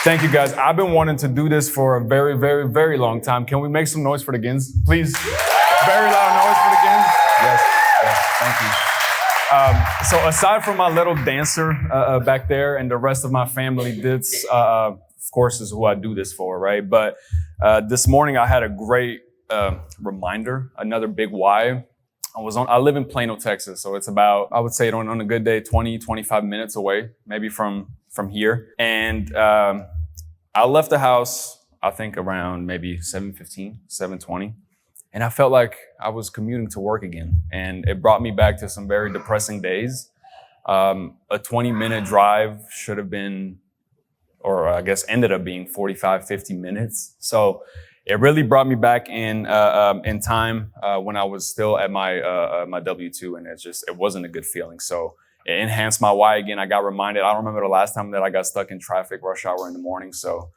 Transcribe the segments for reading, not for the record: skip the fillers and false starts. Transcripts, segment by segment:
Thank you, guys. I've been wanting to do this for a very, very, very long time. Can we make some noise for the Gins, please? Very loud noise for the Gins. Yes, thank you. So aside from my little dancer back there and the rest of my family, this, of course, is who I do this for, right? But this morning I had a great reminder, another big why. I live in Plano, Texas, so it's about, I would say on a good day, 20, 25 minutes away, maybe from here. And I left the house, I think around maybe 7:15, 7:20. And I felt like I was commuting to work again. And it brought me back to some very depressing days. A 20-minute drive should have been, or I guess ended up being 45, 50 minutes. So it really brought me back in time when I was still at my W-2, and it wasn't a good feeling. So it enhanced my why again. I got reminded. I don't remember the last time that I got stuck in traffic, rush hour in the morning. So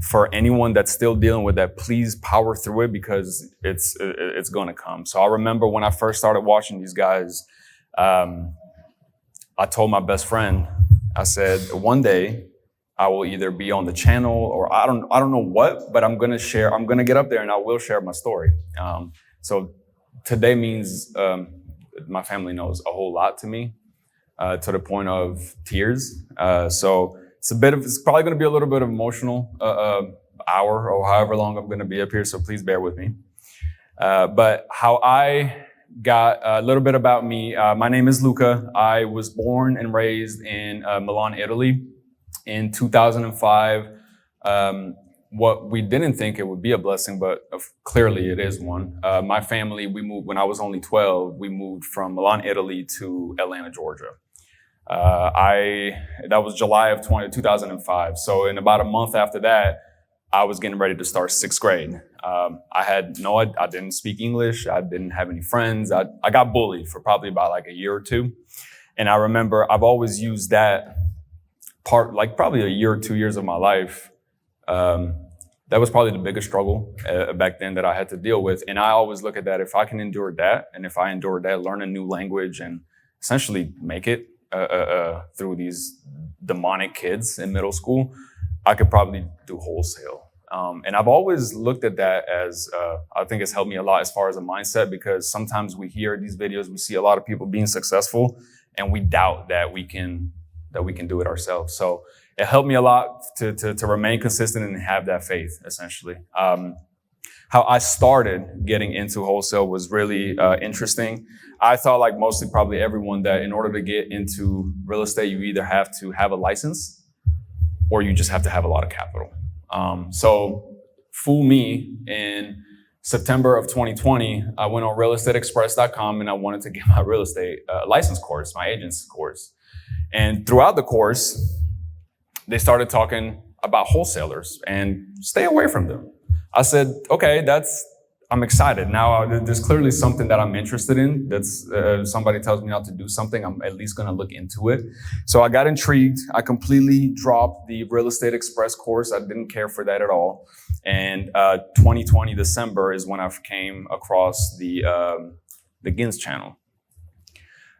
for anyone that's still dealing with that, please power through it because it's going to come. So I remember when I first started watching these guys, I told my best friend, I said, one day I will either be on the channel or I don't know what, but I'm going to get up there and I will share my story. So today means my family knows a whole lot to me, to the point of tears. So it's probably going to be a little bit of emotional hour or however long I'm going to be up here. So please bear with me. But how I got a little bit about me. My name is Luca. I was born and raised in Milan, Italy in 2005. What we didn't think it would be a blessing, but clearly it is one. My family, we moved when I was only 12. We moved from Milan, Italy to Atlanta, Georgia. That was July of 2005. So in about a month after that, I was getting ready to start sixth grade. I didn't speak English. I didn't have any friends. I got bullied for probably about like a year or two. And I remember I've always used that part, like probably a year or 2 years of my life. That was probably the biggest struggle back then that I had to deal with. And I always look at that, if I can endure that, and if I endure that, learn a new language and essentially make it through these demonic kids in middle school, I could probably do wholesale. And I've always looked at that as, I think it's helped me a lot as far as a mindset, because sometimes we hear these videos, we see a lot of people being successful and we doubt that we can do it ourselves. So it helped me a lot to remain consistent and have that faith, essentially. How I started getting into wholesale was really interesting. I thought, like mostly probably everyone, that in order to get into real estate, you either have to have a license or you just have to have a lot of capital. So fool me, in September of 2020, I went on realestateexpress.com and I wanted to get my real estate license course, my agent's course. And throughout the course, they started talking about wholesalers and stay away from them. I said, okay, I'm excited. Now there's clearly something that I'm interested in. That's somebody tells me not to do something, I'm at least going to look into it. So I got intrigued. I completely dropped the Real Estate Express course. I didn't care for that at all. And 2020 December is when I came across the Gins channel.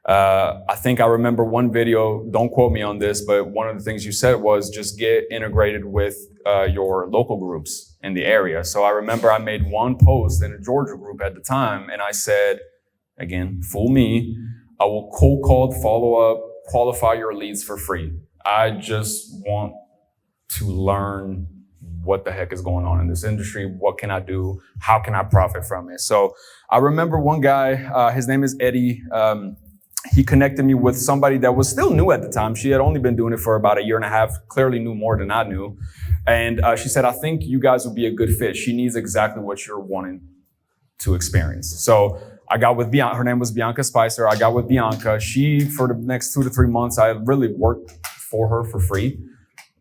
I think I remember one video, don't quote me on this, but one of the things you said was just get integrated with your local groups in the area. So I remember I made one post in a Georgia group at the time, and I said, again, fool me, I will cold call, follow up, qualify your leads for free. I just want to learn what the heck is going on in this industry. What can I do? How can I profit from it? So I remember one guy, his name is Eddie. He connected me with somebody that was still new at the time. She had only been doing it for about a year and a half, clearly knew more than I knew. And she said, I think you guys would be a good fit. She needs exactly what you're wanting to experience. So I got with Bianca. Her name was Bianca Spicer. I got with Bianca. She, for the next 2 to 3 months, I really worked for her for free.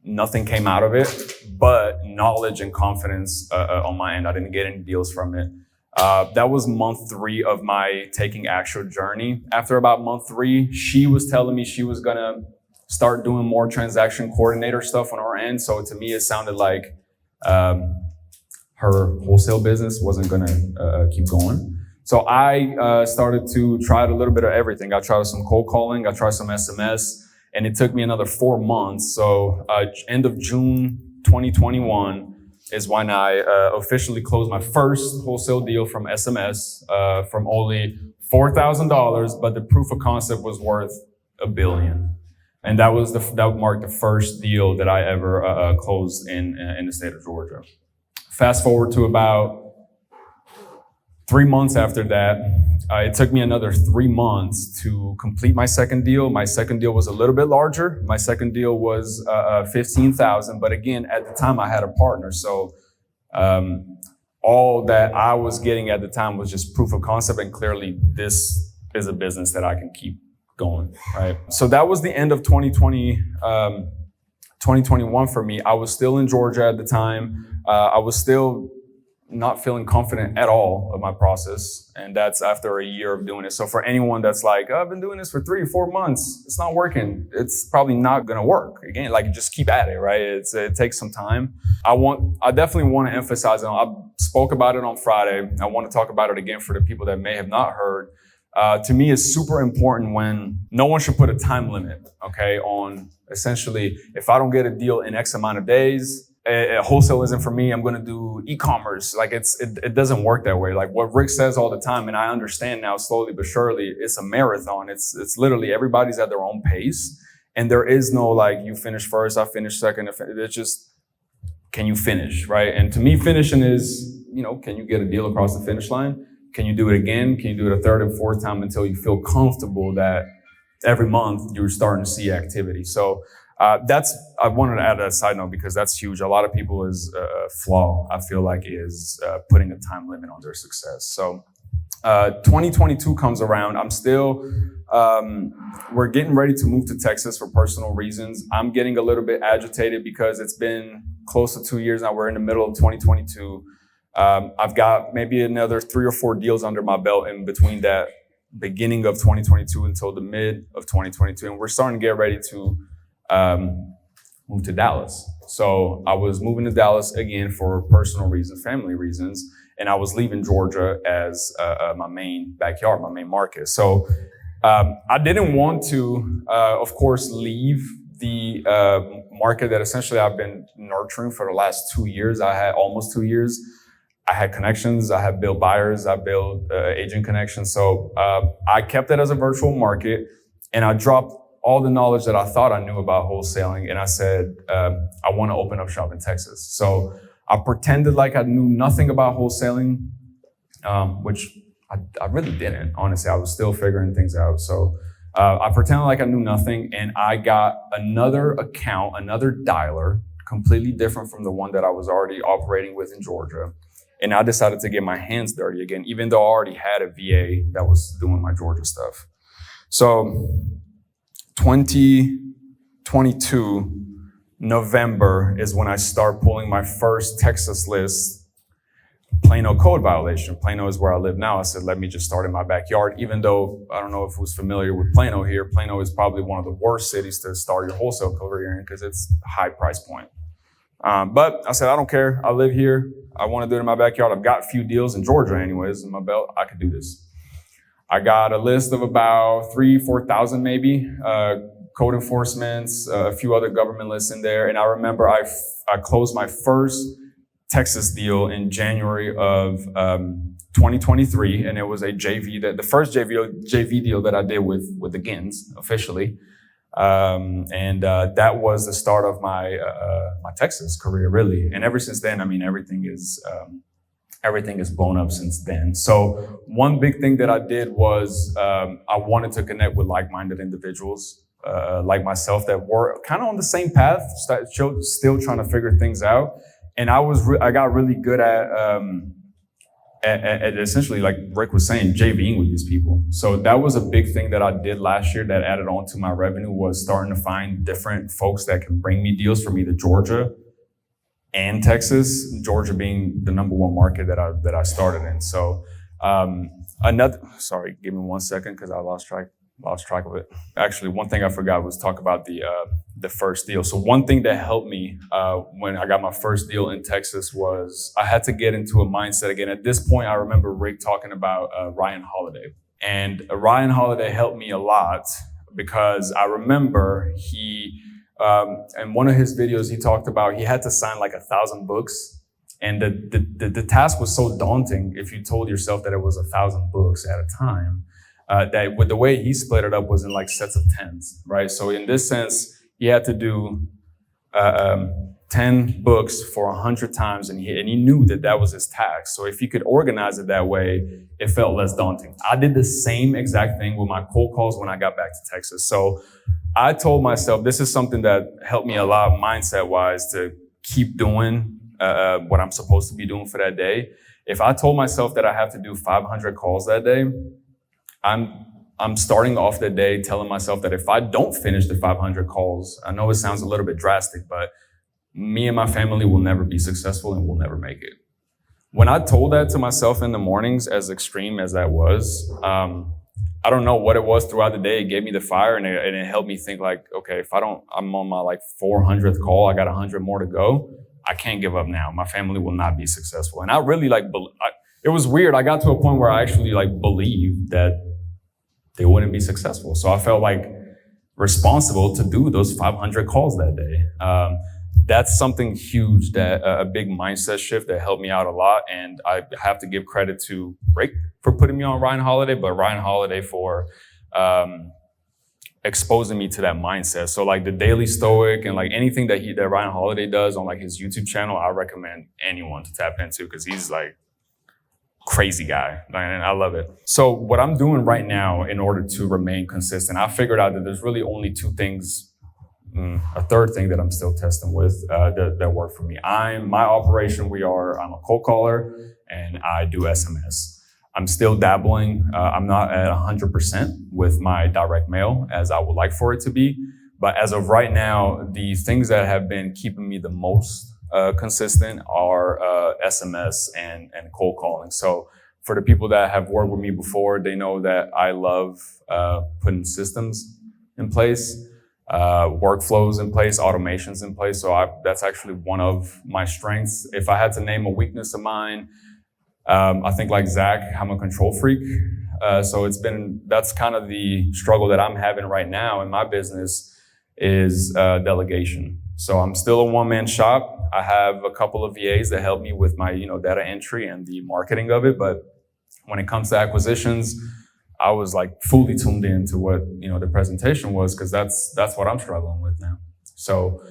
Nothing came out of it, but knowledge and confidence on my end. I didn't get any deals from it. That was month 3 of my taking actual journey. After about month 3, she was telling me she was gonna start doing more transaction coordinator stuff on her end. So to me, it sounded like her wholesale business wasn't gonna keep going. So I started to try a little bit of everything. I tried some cold calling, I tried some SMS, and it took me another 4 months. So end of June 2021 is when I officially closed my first wholesale deal from SMS from only $4,000, but the proof of concept was worth $1 billion. And that marked the first deal that I ever closed in the state of Georgia. Fast forward to about 3 months after that, it took me another 3 months to complete my second deal. My second deal was a little bit larger. My second deal was $15,000, but again, at the time I had a partner. So all that I was getting at the time was just proof of concept, and clearly this is a business that I can keep going, right? So that was the end of 2021 for me. I was still in Georgia at the time. I was still not feeling confident at all of my process. And that's after a year of doing it. So for anyone that's like, oh, I've been doing this for 3 or 4 months, it's not working. It's probably not going to work. Again, like, just keep at it, right? It takes some time. I definitely want to emphasize it. I spoke about it on Friday. I want to talk about it again for the people that may have not heard. To me, it's super important when no one should put a time limit, okay, on essentially, if I don't get a deal in X amount of days, wholesale isn't for me, I'm going to do e-commerce. Like, it doesn't work that way. Like what Rick says all the time, and I understand now slowly but surely, it's a marathon. It's literally everybody's at their own pace. And there is no like, you finish first, I finish second. It's just, can you finish, right? And to me, finishing is, can you get a deal across the finish line? Can you do it again? Can you do it a third and fourth time until you feel comfortable that every month you're starting to see activity? So I wanted to add a side note because that's huge. A lot of people's flaw, I feel like, is putting a time limit on their success. So 2022 comes around. I'm still, we're getting ready to move to Texas for personal reasons. I'm getting a little bit agitated because it's been close to 2 years now. We're in the middle of 2022. I've got maybe another 3 or 4 deals under my belt in between that beginning of 2022 until the mid of 2022. And we're starting to get ready to move to Dallas. So I was moving to Dallas again for personal reasons, family reasons, and I was leaving Georgia as my main backyard, my main market. So I didn't want to, of course, leave the market that essentially I've been nurturing for the last 2 years. I had almost 2 years. I had connections, I had built buyers, I built agent connections. So I kept it as a virtual market, and I dropped all the knowledge that I thought I knew about wholesaling. And I said, I want to open up shop in Texas. So I pretended like I knew nothing about wholesaling, which I really didn't. Honestly, I was still figuring things out. So I pretended like I knew nothing, and I got another account, another dialer, completely different from the one that I was already operating with in Georgia. And I decided to get my hands dirty again, even though I already had a VA that was doing my Georgia stuff. So 2022 November is when I start pulling my first Texas list, Plano code violation. Plano is where I live now. I said, let me just start in my backyard, even though I don't know if who's familiar with Plano here. Plano is probably one of the worst cities to start your wholesale career in because it's a high price point. But I said, I don't care. I live here. I want to do it in my backyard. I've got a few deals in Georgia anyways in my belt. I could do this. I got a list of about 4,000 maybe, code enforcements, a few other government lists in there. And I remember I closed my first Texas deal in January of 2023. And it was a the first JV deal that I did with the Gins officially. And that was the start of my Texas career, really. And ever since then, I mean, everything is blown up since then. So one big thing that I did was I wanted to connect with like-minded individuals like myself that were kind of on the same path, still trying to figure things out. And I got really good at essentially, like Rick was saying, JVing with these people. So that was a big thing that I did last year that added on to my revenue, was starting to find different folks that can bring me deals from either Georgia and Texas, Georgia being the number one market that I started in. So sorry, give me 1 second because I lost track of it. Actually, one thing I forgot was talk about the first deal. So one thing that helped me when I got my first deal in Texas was I had to get into a mindset again. At this point, I remember Rick talking about Ryan Holiday. And Ryan Holiday helped me a lot because I remember in one of his videos, he talked about he had to sign like 1,000 books. And the task was so daunting if you told yourself that it was 1,000 books at a time, that with the way he split it up was in like sets of 10s, right? So in this sense, he had to do 10 books for 100 times, and he knew that was his task. So if he could organize it that way, it felt less daunting. I did the same exact thing with my cold calls when I got back to Texas. So I told myself, this is something that helped me a lot mindset-wise to keep doing what I'm supposed to be doing for that day. If I told myself that I have to do 500 calls that day, I'm starting off the day telling myself that if I don't finish the 500 calls, I know it sounds a little bit drastic, but me and my family will never be successful and we'll never make it. When I told that to myself in the mornings, as extreme as that was, I don't know what it was throughout the day. It gave me the fire and it helped me think like, okay, I'm on my like 400th call, I got 100 more to go. I can't give up now. My family will not be successful. And I really it was weird. I got to a point where I actually like believed that they wouldn't be successful. So I felt like responsible to do those 500 calls that day. That's something huge, that a big mindset shift that helped me out a lot. And I have to give credit to Rick for putting me on Ryan Holiday, but Ryan Holiday for exposing me to that mindset. So like the Daily Stoic and like anything that Ryan Holiday does on like his YouTube channel, I recommend anyone to tap into because he's like crazy guy, and I love it. So what I'm doing right now in order to remain consistent, I figured out that there's really only two things, a third thing that I'm still testing with that work for me. My operation, I'm a cold caller and I do SMS. I'm still dabbling. I'm not at 100% with my direct mail as I would like for it to be. But as of right now, the things that have been keeping me the most consistent are SMS and cold calling. So for the people that have worked with me before, they know that I love putting systems in place, workflows in place, automations in place. So that's actually one of my strengths. If I had to name a weakness of mine, I think like Zach, I'm a control freak. So that's kind of the struggle that I'm having right now in my business is delegation. So I'm still a one-man shop. I have a couple of VAs that help me with my, data entry and the marketing of it. But when it comes to acquisitions, I was like fully tuned into what, the presentation was, because that's what I'm struggling with now. So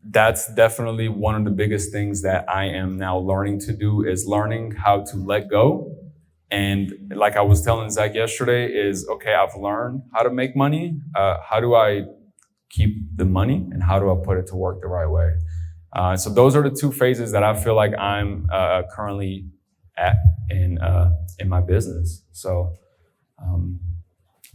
that's definitely one of the biggest things that I am now learning to do, is learning how to let go. And like I was telling Zach yesterday is, okay, I've learned how to make money. How do I keep the money and how do I put it to work the right way? So those are the two phases that I feel like I'm currently at in my business. So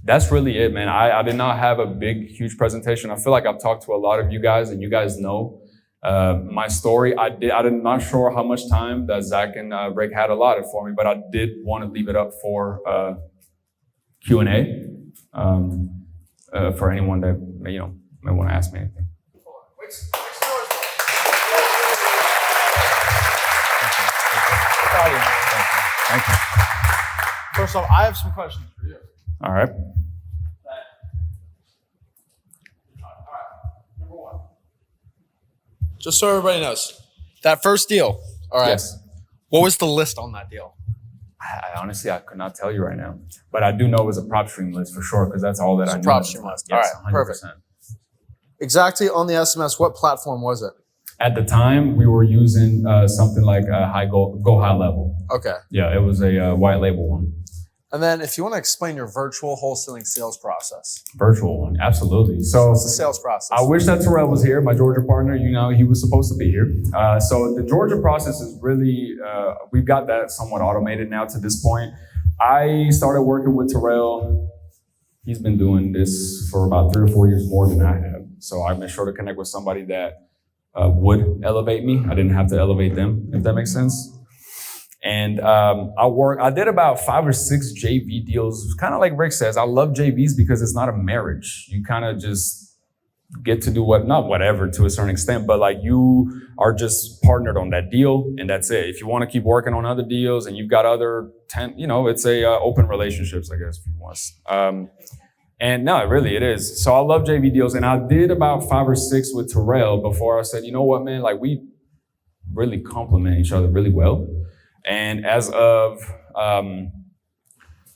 that's really it, man. I did not have a big, huge presentation. I feel like I've talked to a lot of you guys, and you guys know my story. I'm not sure how much time that Zach and Rick had allotted for me, but I did want to leave it up for Q&A for anyone that may want to ask me anything. Thank you. First off, I have some questions for you. All right. Number one. Just so everybody knows, that first deal, all right, Yes. What was the list on that deal? I honestly could not tell you right now, but I do know it was a prop stream list for sure, because that's all that I knew. Prop stream list. Yes, All right, 100%. perfect. Exactly on the SMS, what platform was it? At the time, we were using something like Go High Level. Okay. Yeah, it was a white label one. And then if you want to explain your virtual wholesaling sales process. Virtual one, absolutely. So what's the sales process? I wish that Terrell was here, my Georgia partner. He was supposed to be here. So the Georgia process is really, we've got that somewhat automated now to this point. I started working with Terrell. He's been doing this for about 3 or 4 years more than I have. So I made sure to connect with somebody that would elevate me. I didn't have to elevate them, if that makes sense. And I did about 5 or 6 JV deals. Kind of like Rick says, I love JVs because it's not a marriage. You kind of just get to do not whatever to a certain extent, but like you are just partnered on that deal and that's it. If you want to keep working on other deals and you've got other 10, it's a open relationships, I guess, if you want. And no, really, it is. So I love JV deals. And I did about 5 or 6 with Terrell before I said, you know what, man, like we really complement each other really well. And as of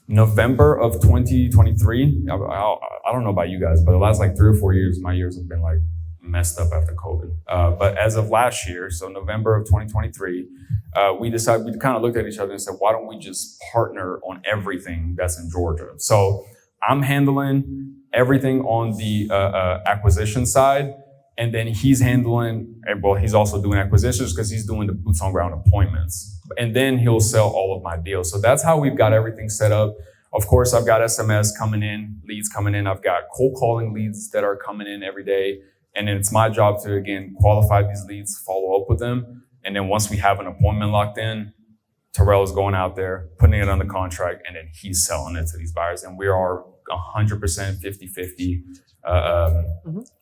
November of 2023, I don't know about you guys, but the last like 3 or 4 years, my years have been like messed up after COVID. But as of last year, so November of 2023, we kind of looked at each other and said, why don't we just partner on everything that's in Georgia? So I'm handling everything on the acquisition side. And then he's he's also doing acquisitions because he's doing the boots on ground appointments. And then he'll sell all of my deals. So that's how we've got everything set up. Of course, I've got SMS coming in, leads coming in. I've got cold calling leads that are coming in every day. And then it's my job to, again, qualify these leads, follow up with them. And then once we have an appointment locked in, Terrell is going out there, putting it on the contract, and then he's selling it to these buyers. And we are 100% 50-50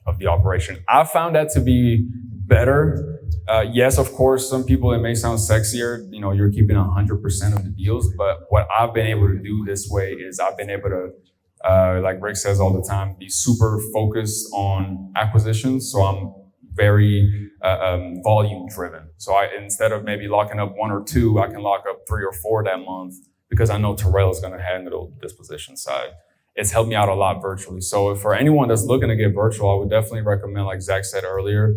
of the operation. I found that to be better. Yes, of course, some people, it may sound sexier. You know, you're keeping 100% of the deals. But what I've been able to do this way is I've been able to, like Rick says all the time, be super focused on acquisitions. So I'm very volume driven. So instead of maybe locking up 1 or 2, I can lock up 3 or 4 that month because I know Terrell is going to handle the disposition side. It's helped me out a lot virtually. So for anyone that's looking to get virtual, I would definitely recommend, like Zach said earlier,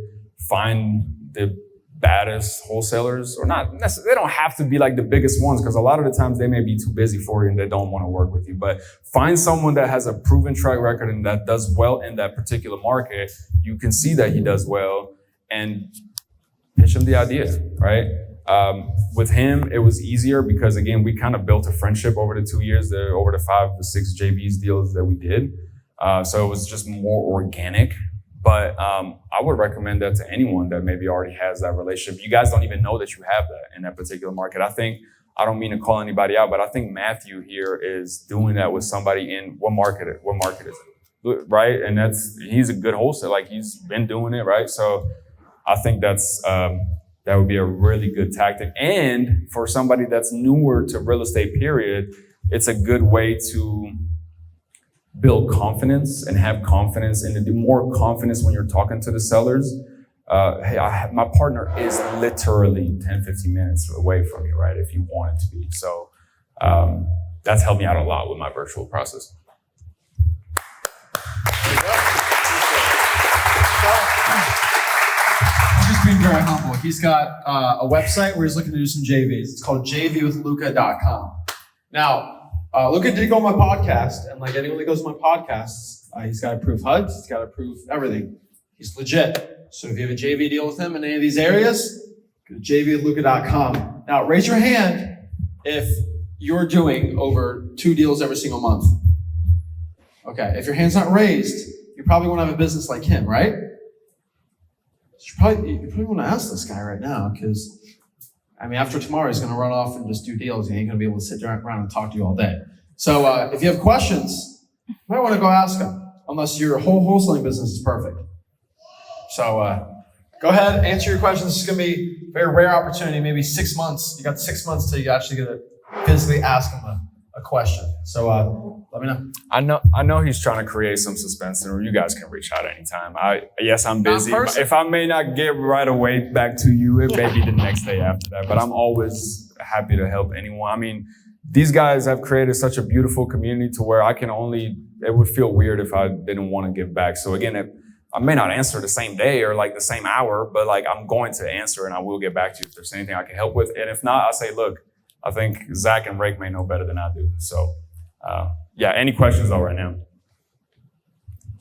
find the baddest wholesalers, or not necessarily, they don't have to be like the biggest ones, because a lot of the times they may be too busy for you and they don't want to work with you. But find someone that has a proven track record and that does well in that particular market. You can see that he does well and pitch him the idea, right? With him, it was easier because, again, we kind of built a friendship over the 2 years, over the 5 to 6 JVs deals that we did. So it was just more organic. But I would recommend that to anyone that maybe already has that relationship. You guys don't even know that you have that in that particular market. I don't mean to call anybody out, but I think Matthew here is doing that with somebody in what market is it, right? And he's a good wholesaler. Like, he's been doing it, right? So I think that would be a really good tactic. And for somebody that's newer to real estate, period, it's a good way to build confidence and have confidence, and the more confidence when you're talking to the sellers. Hey, my partner is literally 10, 15 minutes away from you, right? If you want it to be. So that's helped me out a lot with my virtual process. Just being very humble. He's got a website where he's looking to do some JVs. It's called jvwithluca.com. Now, Luca did go on my podcast, and like anyone that goes on my podcasts, he's got approved HUDs, he's got approved everything. He's legit. So if you have a JV deal with him in any of these areas, go to jvwithluca.com. Now, raise your hand if you're doing over 2 deals every single month. Okay, if your hand's not raised, you probably won't have a business like him, right? You probably want to ask this guy right now, because after tomorrow, he's going to run off and just do deals. He ain't going to be able to sit around and talk to you all day. So if you have questions, you might want to go ask him, unless your whole wholesaling business is perfect. So go ahead, answer your questions. This is going to be a very rare opportunity, maybe 6 months. You got 6 months till you actually get to physically ask him a question. So let me know. I know he's trying to create some suspense, and you guys can reach out anytime. I'm busy. If I may not get right away back to you, it may be the next day after that. But I'm always happy to help anyone. These guys have created such a beautiful community to where it would feel weird if I didn't want to give back. So again, I may not answer the same day or like the same hour, but like I'm going to answer and I will get back to you if there's anything I can help with. And if not, I'll say, look, I think Zach and Rick may know better than I do. So, any questions though right now?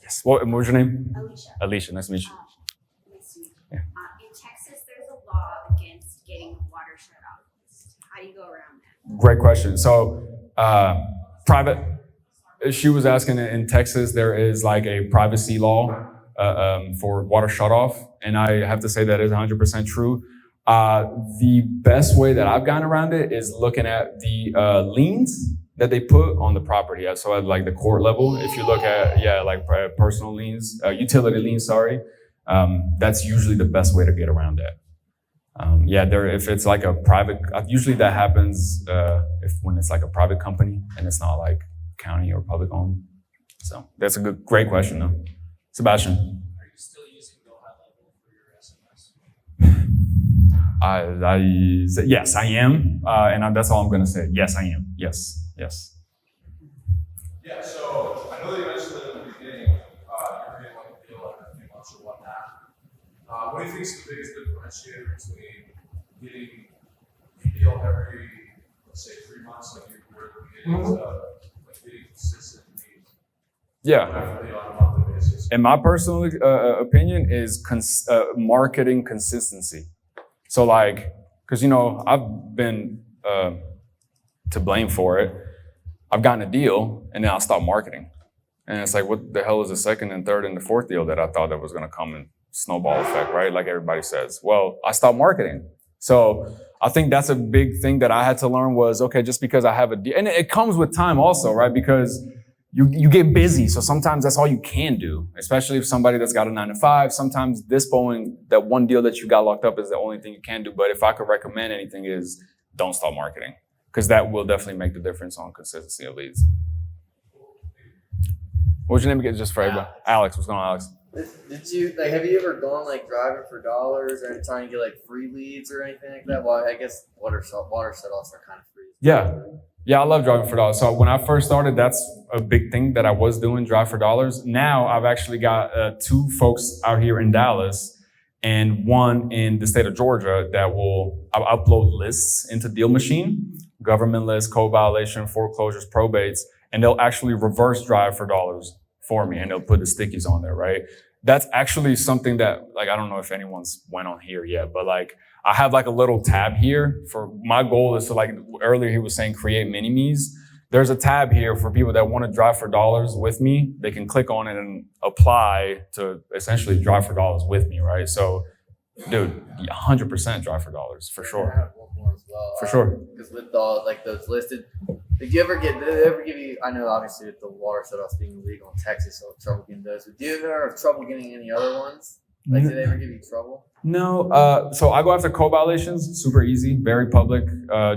Yes. What was your name? Alicia. Nice to meet you. Nice to meet you. Yeah. In Texas, there's a law against getting water shut off. How do you go around that? Great question. So, private. She was asking, in Texas, there is like a privacy law for water shut off, and I have to say that is 100% true. The best way that I've gotten around it is looking at the liens that they put on the property. So at like the court level, if you look at personal liens, utility liens, that's usually the best way to get around that. If it's like a private, usually that happens when it's like a private company and it's not like county or public owned. So that's a great question though. Sebastian. Are you still using Go High Level for your SMS? Yes, I am. And that's all I'm going to say. Yes, I am. Yes. Yeah, so I know that you mentioned that in the beginning, you're getting like a deal every few months or whatnot. What do you think is the biggest differentiator between getting a deal every, let's say, 3 months, like you were at the beginning, to like getting consistent leads? Yeah. Definitely on a monthly basis. In my personal opinion is marketing consistency. So like, because I've been to blame for it. I've gotten a deal and then I'll stop marketing. And it's like, what the hell is the second and third and the fourth deal that I thought that was going to come in snowball effect, right? Like everybody says. Well, I stopped marketing. So I think that's a big thing that I had to learn was, okay, just because I have a deal, and it comes with time also, right? Because you get busy. So sometimes that's all you can do, especially if somebody that's got a 9 to 5, sometimes that one deal that you got locked up is the only thing you can do. But if I could recommend anything is don't stop marketing, because that will definitely make the difference on consistency of leads. What's your name again? Just for everybody. Alex, what's going on, Alex? Did you have you ever gone like driving for dollars or trying to get like free leads or anything like that? Well, I guess water shutoffs are kind of free. Yeah, I love driving for dollars. So when I first started, that's a big thing that I was doing, drive for dollars. Now I've actually got 2 folks out here in Dallas and one in the state of Georgia that will upload lists into Deal Machine, government lists, code violation, foreclosures, probates, and they'll actually reverse drive for dollars for me and they'll put the stickies on there, right? That's actually something that, like, I don't know if anyone's went on here yet, but like, I have like a little tab here for my goal is to, like earlier he was saying, create mini-me's. There's a tab here for people that want to drive for dollars with me. They can click on it and apply to essentially drive for dollars with me, right? So, dude, 100% drive for dollars, for sure. I have one more as well. For sure. Because with all like those listed, did they ever give you? I know obviously with the water shutoffs being illegal in Texas, so trouble getting those. But do you ever have trouble getting any other ones? Like, did they ever give you trouble? No. So I go after code violations. Super easy, very public.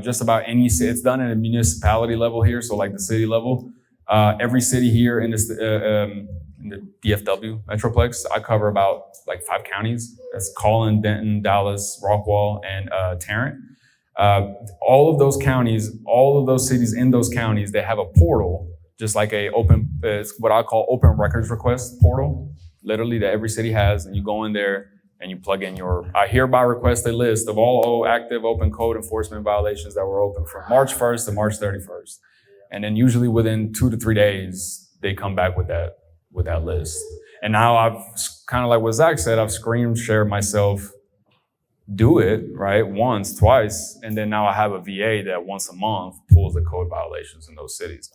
Just about any city. It's done at a municipality level here, so like the city level. Every city here in the DFW Metroplex, I cover about like 5 counties. That's Collin, Denton, Dallas, Rockwall, and Tarrant. All of those counties, all of those cities in those counties, they have a portal, just like it's what I call open records request portal, literally that every city has. And you go in there and you plug in I hereby request a list of all active open code enforcement violations that were open from March 1st to March 31st. And then usually within 2 to 3 days, they come back with that list. And now I've kind of like what Zach said, I've screen shared myself, do it, right? Once, twice. And then now I have a VA that once a month pulls the code violations in those cities.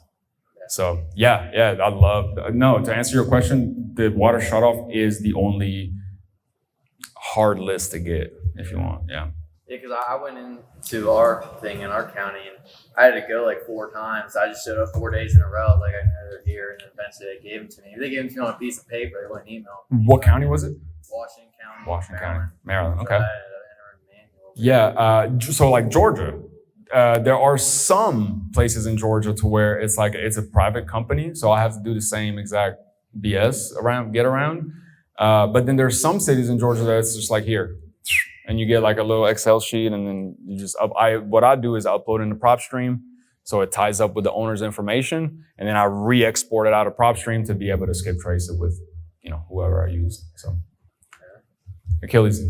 So yeah, to answer your question, the water shutoff is the only hard list to get if you want. Yeah. Yeah, because I went into our thing in our county and I had to go like 4 times. I just showed up 4 days in a row. Like, I know they're here, and then eventually they gave them to me. They gave them to me on a piece of paper. They wouldn't email me. What county was it? Washington County. Washington County, Maryland. So Okay. I had to enter a manual. Yeah. So like Georgia, there are some places in Georgia to where it's a private company. So I have to do the same exact BS get around. But then there's some cities in Georgia that it's just like here. And you get like a little Excel sheet, and then you just what I do is I upload in the prop stream, so it ties up with the owner's information, and then I re-export it out of prop stream to be able to skip trace it with, whoever I use. So, Achilles.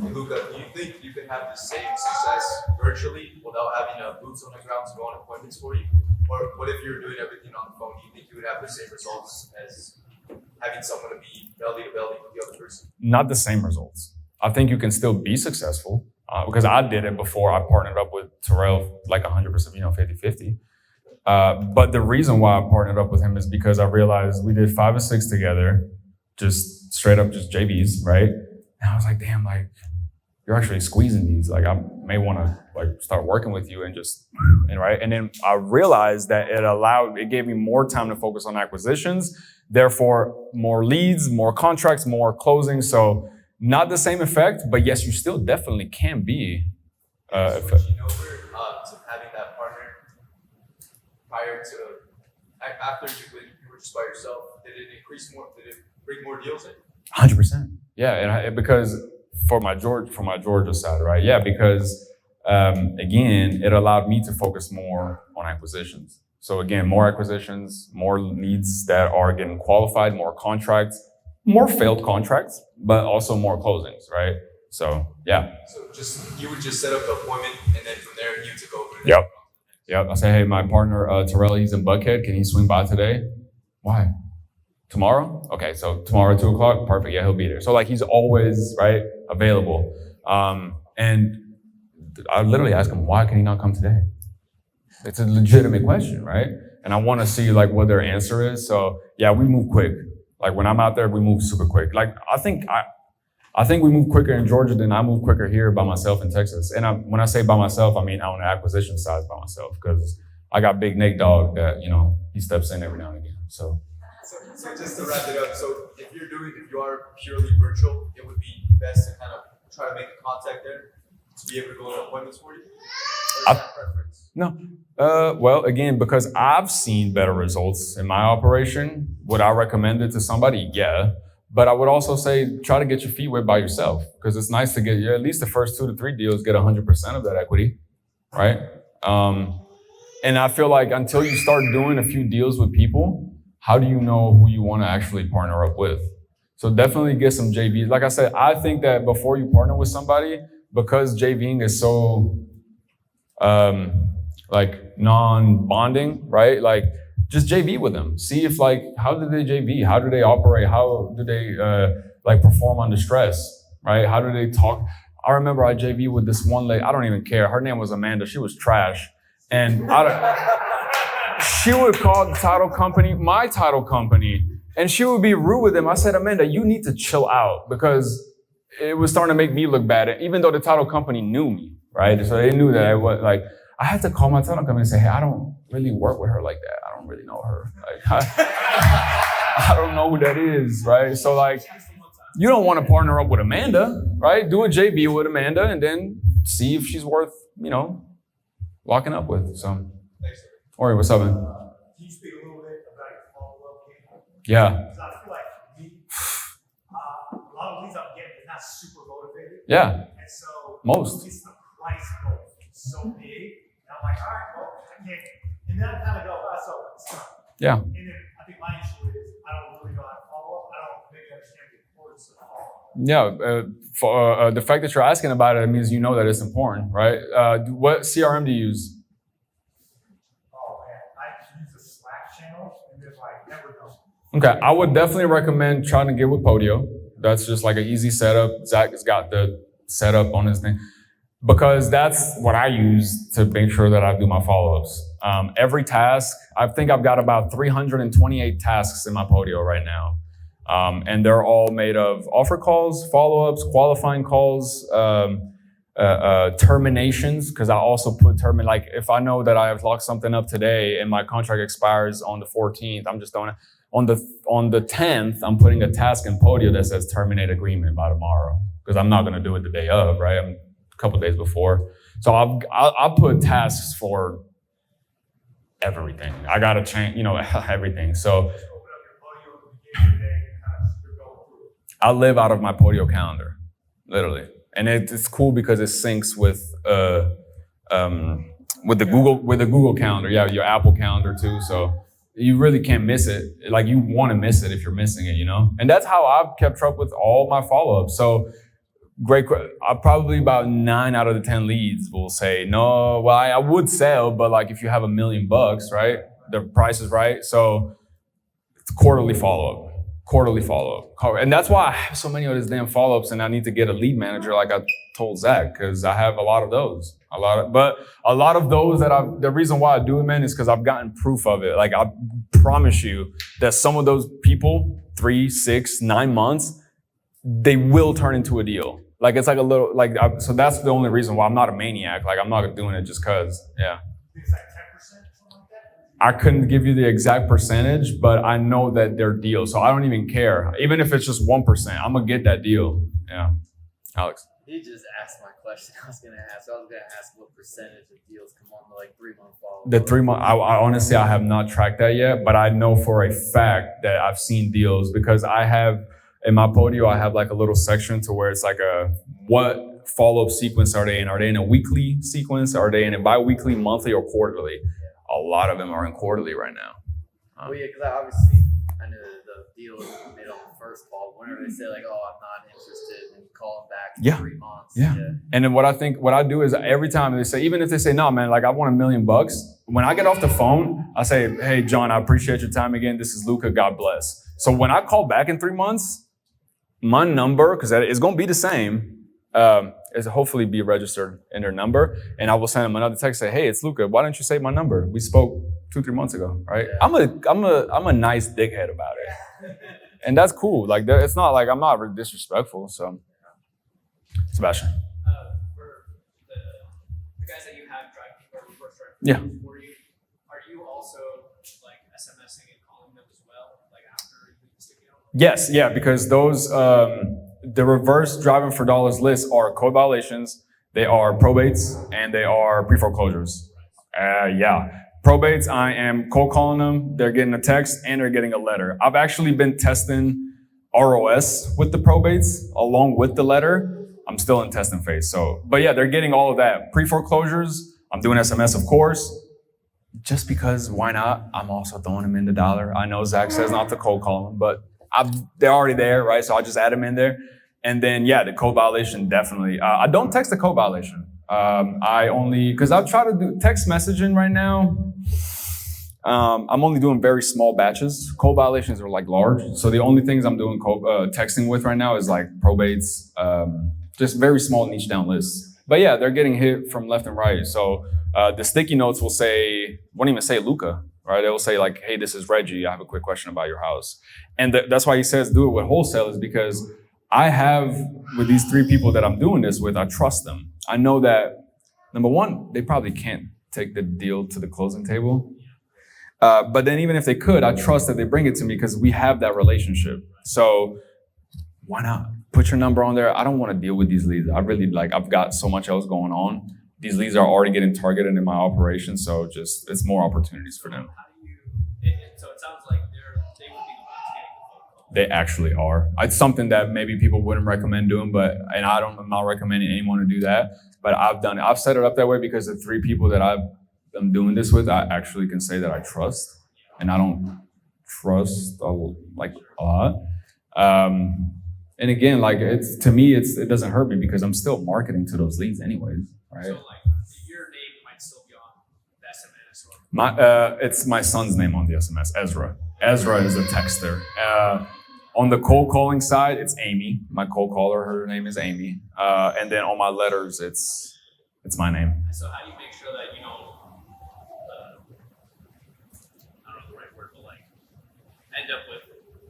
Luca, do you think you can have the same success virtually without having boots on the ground to go on appointments for you? Or what if you're doing everything on the phone? Do you think you would have the same results as having someone to be belly to belly with the other person? Not the same results. I think you can still be successful because I did it before I partnered up with Terrell, like 100%, 50-50. But the reason why I partnered up with him is because I realized we did 5 or 6 together, just straight up just JVs, right? And I was like, damn, like, you're actually squeezing these. Like, I may want to like start working with you right. And then I realized that it gave me more time to focus on acquisitions, therefore more leads, more contracts, more closing. So not the same effect, but yes, you still definitely can be. Switching over to having that partner after you were were just by yourself, did it increase more? Did it bring more deals in? 100%. Yeah, and because for my Georgia side, right? Yeah, because again, it allowed me to focus more on acquisitions. So again, more acquisitions, more leads that are getting qualified, more contracts, more failed contracts, but also more closings, right? So yeah. So you would just set up the appointment, and then from there you took over. Yep. Yep. I say, hey, my partner Terrell, he's in Buckhead. Can he swing by today? Why? Tomorrow? Okay, so tomorrow at 2:00, perfect. Yeah, he'll be there. So like he's always right available. And I literally ask him, why can he not come today? It's a legitimate question, right? And I want to see like what their answer is. So yeah, we move quick. Like when I'm out there, we move super quick. Like I think we move quicker in Georgia than I move quicker here by myself in Texas. And when I say by myself, I mean on the acquisition side by myself, because I got big Nate Dogg that, he steps in every now and again. So just to wrap it up, so if you are purely virtual, it would be best to kind of try to make a contact there to be able to go to appointments for you? Or is that preference? No. Well, again, because I've seen better results in my operation, would I recommend it to somebody? Yeah. But I would also say try to get your feet wet by yourself, because it's nice to get at least the first 2 to 3 deals, get 100% of that equity, right? And I feel like until you start doing a few deals with people, how do you know who you want to actually partner up with? So definitely get some JVs. Like I said, I think that before you partner with somebody, because JVing is so like non-bonding, right? Like just JV with them. See if like, how do they JV? How do they operate? How do they like perform under stress, right? How do they talk? I remember I JV with this one lady. I don't even care. Her name was Amanda. She was trash. And she would call the title company, my title company, and she would be rude with them. I said, Amanda, you need to chill out, because it was starting to make me look bad, even though the title company knew me, right? So they knew that I was like, I had to call my title company and say, hey, I don't really work with her like that. I don't really know her. Like, I don't know who that is, right? So like, you don't want to partner up with Amanda, right? Do a JV with Amanda and then see if she's worth, locking up with. So, Ori, what's up, man? Can you speak a little bit about your follow-up game? Yeah. Because I feel like me, a lot of leads I'm getting is not super motivated. Yeah. And so Most. it's the price goal is so big. And I'm like, all right, well, I can't. And then I kind of go, so it's done. Yeah. And then I think my issue is I don't really know how to follow up. I don't maybe understand the importance of follow-up. Yeah. For the fact that you're asking about it means you know that it's important, right? What CRM do you use? Oh, man. I use the Slack channel and then like never know. Okay, I would definitely recommend trying to get with Podio. That's just like an easy setup. Zach has got the setup on his thing, because that's what I use to make sure that I do my follow-ups. Every task, I think I've got about 328 tasks in my Podio right now. And they're all made of offer calls, follow-ups, qualifying calls, terminations, because I also put like if I know that I have locked something up today and my contract expires on the 14th, I'm just doing it. On the 10th, I'm putting a task in Podio that says terminate agreement by tomorrow, because I'm not going to do it the day of, right? I'm a couple of days before. So I'll put tasks for everything. I got to change, everything. So I live out of my Podio calendar, literally. And it's cool because it syncs with the Google calendar. Yeah, your Apple calendar too. So you really can't miss it. Like you want to miss it if you're missing it, And that's how I've kept up with all my follow-ups. So probably about 9 out of the 10 leads will say, no, well, I would sell, but like if you have $1 million, right? The price is right. So it's quarterly follow-up. And that's why I have so many of these damn follow-ups, and I need to get a lead manager like I told Zach, because I have a lot of those. But a lot of those the reason why I do it, man, is because I've gotten proof of it. Like I promise you that some of those people, 3, 6, 9 months, they will turn into a deal. Like it's like a little, so that's the only reason why I'm not a maniac. Like I'm not doing it just cause, yeah. It's like 10%, something like that? I couldn't give you the exact percentage, but I know that they're deals. So I don't even care. Even if it's just 1%, I'm going to get that deal. Yeah. Alex. He just asked my question. I was gonna ask what percentage of deals come on the like 3-month follow. The 3-month, I honestly, I have not tracked that yet, but I know for a fact that I've seen deals because I have, in my Podio, I have like a little section to where it's like what follow-up sequence are they in? Are they in a weekly sequence? Are they in a bi-weekly, monthly, or quarterly? A lot of them are in quarterly right now. Well, yeah, because I knew the deal was made on the first call. Whenever they say like, "Oh, I'm not interested," and call them back in 3 months. Yeah. And then what I do is every time they say, even if they say, "No, man, like I want $1 million," when I get off the phone, I say, "Hey, John, I appreciate your time again. This is Luca. God bless." So when I call back in 3 months, my number, because it's going to be the same, is hopefully be registered in their number, and I will send them another text say, "Hey, it's Luca. Why don't you save my number? We spoke 2-3 months ago, right?" Yeah. I'm a nice dickhead about it, and that's cool. Like it's not like I'm not disrespectful. So, Sebastian. For the guys that you have driving or first driving Yeah. for you, are you also like SMSing and calling them as well, like after you stick it out? Yes, yeah, because those the reverse driving for dollars lists are code violations, they are probates, and they are pre-foreclosures. Yeah. Probates, I am cold calling them, they're getting a text, and they're getting a letter. I've actually been testing ROS with the probates along with the letter. I'm still in testing phase. So, but yeah, they're getting all of that. Pre-foreclosures, I'm doing SMS, of course. Just because, why not? I'm also throwing them in the dollar. I know Zach says not to cold call them, but they're already there, right? So I'll just add them in there. And then, yeah, the code violation, definitely. I don't text the code violation. I only, because I've tried to do text messaging right now. I'm only doing very small batches. Code violations are like large. So the only things I'm doing texting with right now is like probates, just very small niche down lists. But yeah, they're getting hit from left and right. So the sticky notes will say, won't even say Luca, right? It will say like, "Hey, this is Reggie. I have a quick question about your house." And that's why he says do it with wholesale, is because I have, with these 3 people that I'm doing this with, I trust them. I know that, number one, they probably can't take the deal to the closing table. But then even if they could, I trust that they bring it to me because we have that relationship. So why not put your number on there? I don't want to deal with these leads. I've got so much else going on. These leads are already getting targeted in my operation. So it's more opportunities for them. How do you? So it sounds like they would be the ones getting the phone call. They actually are. It's something that maybe people wouldn't recommend doing, I'm not recommending anyone to do that. But I've done it. I've set it up that way because the 3 people that I'm doing this with, I actually can say that I trust, and I don't trust a lot. And again, like to me, it doesn't hurt me because I'm still marketing to those leads anyways, right? So like your name might still be on the SMS or It's my son's name on the SMS, Ezra. Ezra is the texter. On the cold calling side, it's Amy. My cold caller, her name is Amy. And then on my letters, it's my name. So how do you make sure that you don't, I don't know the right word, but like end up with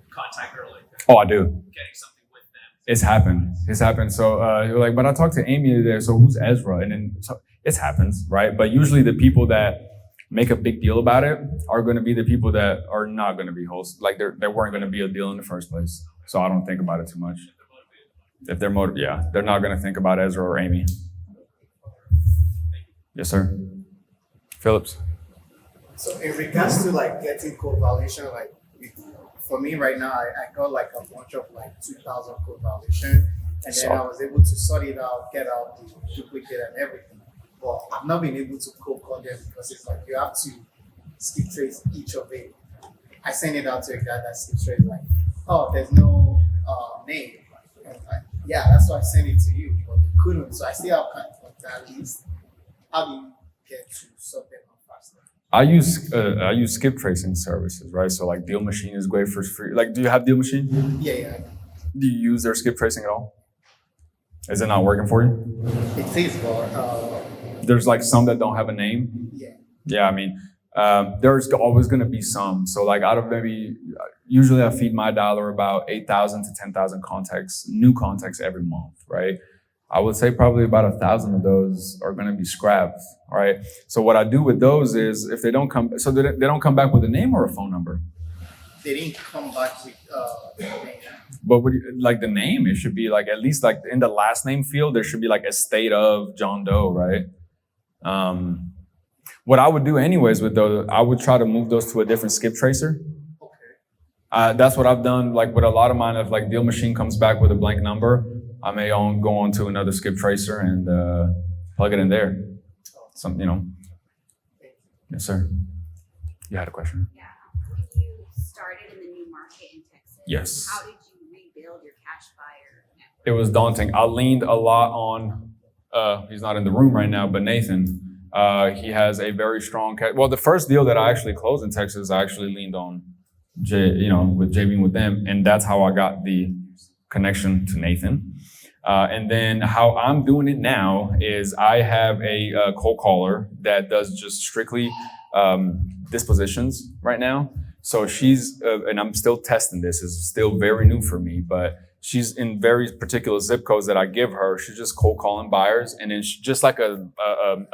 contact or like Oh, I do. getting something with them? It's happened. So you're like, but I talked to Amy there. So who's Ezra? And then so it happens, right? But usually the people that make a big deal about it are going to be the people that are not going to be hosts. Like they weren't going to be a deal in the first place. So I don't think about it too much. If they're motivated, yeah, they're not going to think about Ezra or Amy. Yes, sir. Phillips. So in regards to like getting code violation, like for me right now, I got like a bunch of like 2,000 code violation, and then I was able to sort it out, get out the duplicate and everything. But I've not been able to code call them because it's like you have to skip trace each of it. I send it out to a guy that skip trace like, "Oh, there's no name." And like, yeah, that's why I sent it to you, but you couldn't. So I still have kind of like that list. How do you get to sort them out faster? I use skip tracing services, right? So like Deal Machine is great for free. Like, do you have Deal Machine? Yeah. Do you use their skip tracing at all? Is it not working for you? It is, but There's like some that don't have a name. yeah. Yeah, I mean, there's always going to be some. So like out of maybe, usually I feed my dollar about 8,000 to 10,000 contacts, new contacts every month, right? I would say probably about 1,000 of those are going to be scrapped, right? So what I do with those is if they don't come, so they don't come back with a name or a phone number. They didn't come back with name. But like the name, it should be like at least like in the last name field, there should be like estate of John Doe, right? What I would do anyways with those, I would try to move those to a different skip tracer. That's what I've done. Like with a lot of mine, if like Deal Machine comes back with a blank number, I may go on to another skip tracer and plug it in there. Some, Yes, sir. You had a question? Yeah. When you started in the new market in Texas, Yes. how did you rebuild your cash buyer network? It was daunting. I leaned a lot on, he's not in the room right now, but Nathan. He has a very strong well, the first deal that I actually closed in Texas, I actually leaned on with JVing with them, and that's how I got the connection to Nathan. And then how I'm doing it now is I have a cold caller that does just strictly dispositions right now. So she's, and I'm still testing this, it's still very new for me, but she's in very particular zip codes that I give her. She's just cold calling buyers, and then just like a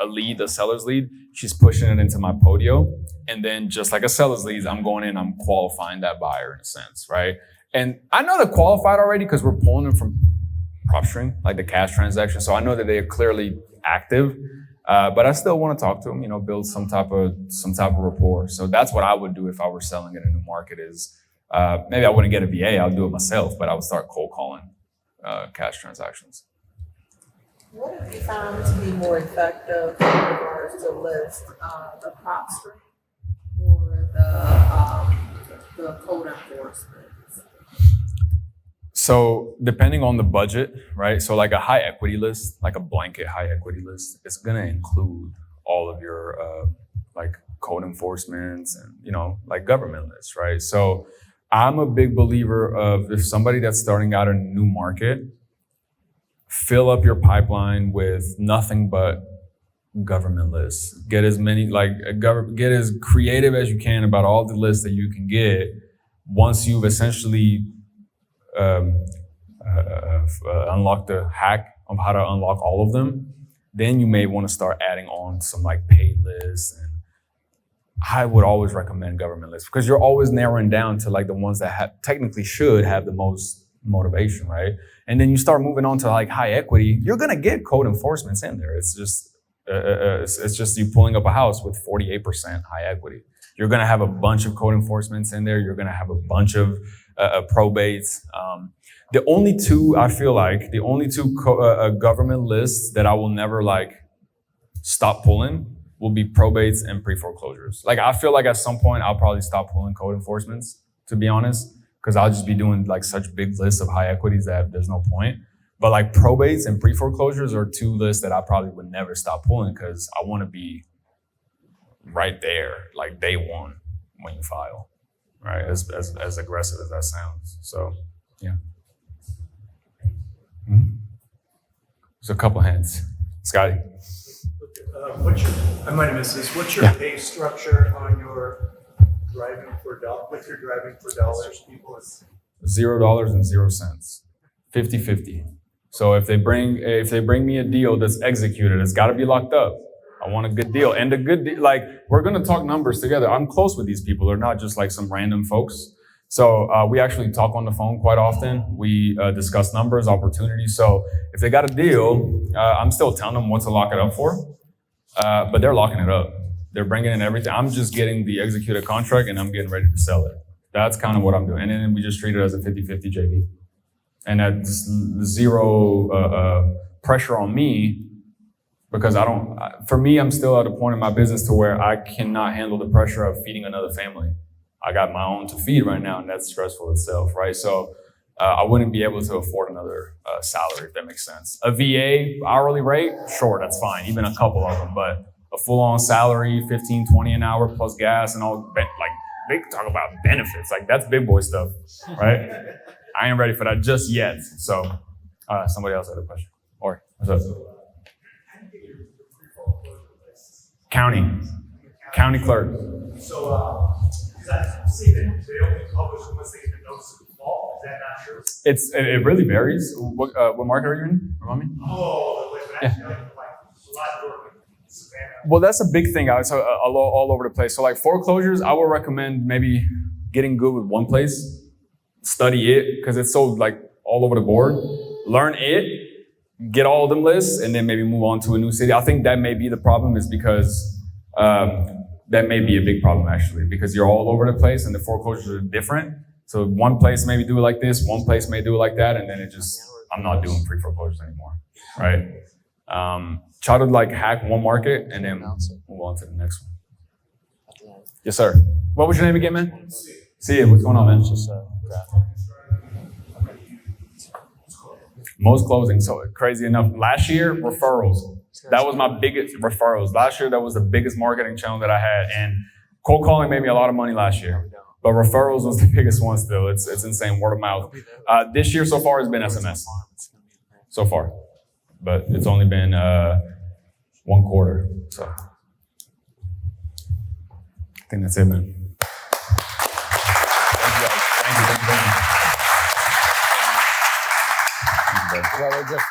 lead, a seller's lead, she's pushing it into my Podio. And then just like a seller's lead, I'm going in, I'm qualifying that buyer in a sense, right? And I know they're qualified already because we're pulling them from PropStream, like the cash transaction. So I know that they are clearly active, but I still want to talk to them, build some type of rapport. So that's what I would do if I were selling in a new market is, maybe I wouldn't get a VA, I'll do it myself, but I would start cold calling cash transactions. What have you found to be more effective in regards to list, the prop stream or the code enforcement? So depending on the budget, right? So like a high equity list, like a blanket high equity list, it's gonna include all of your like code enforcements and like government lists, right? So I'm a big believer of if somebody that's starting out in a new market, fill up your pipeline with nothing but government lists. Get as many, get as creative as you can about all the lists that you can get. Once you've essentially unlocked the hack of how to unlock all of them, then you may want to start adding on some like paid lists. And I would always recommend government lists because you're always narrowing down to like the ones that technically should have the most motivation, right? And then you start moving on to like high equity, you're gonna get code enforcements in there. It's just you pulling up a house with 48% high equity. You're gonna have a bunch of code enforcements in there. You're gonna have a bunch of probates. The only two government lists that I will never stop pulling will be probates and pre-foreclosures. I feel like at some point I'll probably stop pulling code enforcements, to be honest, because I'll just be doing such big lists of high equities that there's no point. But probates and pre-foreclosures are two lists that I probably would never stop pulling because I want to be right there, day one when you file, right? As aggressive as that sounds. So, yeah. Mm-hmm. There's a couple hands. Scotty. I might have missed this. What's your pay structure on your driving for dollars people? $0 and 0 cents. 50-50. So if they bring me a deal that's executed, it's got to be locked up. I want a good deal. And a good deal, we're going to talk numbers together. I'm close with these people. They're not just some random folks. So we actually talk on the phone quite often. We discuss numbers, opportunities. So if they got a deal, I'm still telling them what to lock it up for. But they're locking it up. They're bringing in everything. I'm just getting the executed contract and I'm getting ready to sell it. That's kind of what I'm doing. And then we just treat it as a 50-50 JV. And that's zero pressure on me because for me, I'm still at a point in my business to where I cannot handle the pressure of feeding another family. I got my own to feed right now and that's stressful itself, right? So I wouldn't be able to afford another salary, if that makes sense. A VA hourly rate, sure, that's fine. Even a couple of them, but a full-on salary, 15, 20 an hour plus gas and all, they talk about benefits. That's big boy stuff, right? I ain't ready for that just yet. So somebody else had a question. Or what's up? County clerk. So, because I see that they only publish once they get the notice of default. Is that not true? It really varies. What market are you in? Remind me. Oh, Yeah. a lot of Savannah. Well, that's a big thing. So all over the place. So foreclosures, I would recommend maybe getting good with one place study it because it's so like all over the board. Learn it, get all of them lists, and then maybe move on to a new city. I think that may be the problem, is because that may be a big problem actually, because you're all over the place and the foreclosures are different. So one place maybe do it like this, one place may do it like that, and then I'm not doing free foreclosures anymore, right? Try to like hack one market and then move on to the next one. Yes, sir. What was your name again, man? See it. What's going on, man? Most closing. So crazy enough, last year, referrals. That was my biggest referrals. Last year, that was the biggest marketing channel that I had. And cold calling made me a lot of money last year. But referrals was the biggest one still. It's insane, word of mouth. This year so far has been SMS. So far. But it's only been 1 quarter. So I think that's it, man. Thank you. Well, we're just